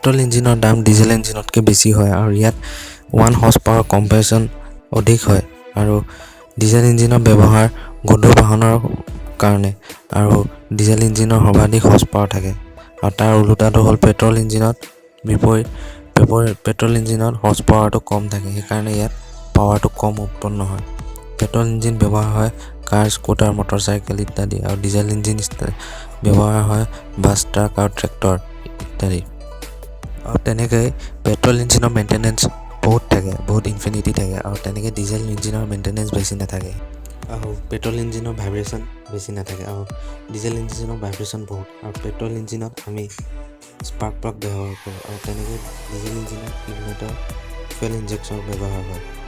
petrol ইঞ্জিনৰ দাম diesel ইঞ্জিনতকৈ বেছি হয় আৰু ইয়াত 1 হৰ্চ পাৱাৰ কম্প্ৰেছন অধিক হয় আৰু ডিজেল ইঞ্জিনৰ ব্যৱহাৰ গধুৰ বাহনৰ কাৰণে আৰু ডিজেল ইঞ্জিনৰ সৰ্বাধিক হৰ্চ পাৱাৰ থাকে আৰু তাৰ ওলোটাটো হ'ল পেট্ৰল ইঞ্জিনত পেট্ৰল ইঞ্জিনত হৰ্চ পাৱাৰটো কম থাকে সেইকাৰণে ইয়াত পাৱাৰটো কম উৎপন্ন হয় পেট্ৰল ইঞ্জিন ব্যৱহাৰ হয় কাৰ স্কুটাৰ মটৰচাইকেল ইত্যাদি আৰু ডিজেল ইঞ্জিন ব্যৱহাৰ হয় বাছ ট্ৰাক আৰু ট্ৰেক্টৰ ইত্যাদি আৰু তেনেকৈ পেট্ৰল ইঞ্জিনৰ মেইনটেনেন্স বহুত ইনফিনিটি থাকে আৰু তেনেকৈ ডিজেল ইঞ্জিনৰ মেইনটেনেন্স বেছি নাথাকে আৰু পেট্ৰল ইঞ্জিনৰ ভাইব্ৰেশ্যন বেছি নাথাকে আৰু ডিজেল ইঞ্জিনৰ ভাইব্ৰেশ্যন বহুত আৰু পেট্ৰল ইঞ্জিনত আমি স্পাৰ্ক প্লাগ ব্যৱহাৰ কৰোঁ আৰু তেনেকৈ ডিজেল ইঞ্জিনত ইগনিটৰ ফুয়েল ইনজেকশ্যন ব্যৱহাৰ হয়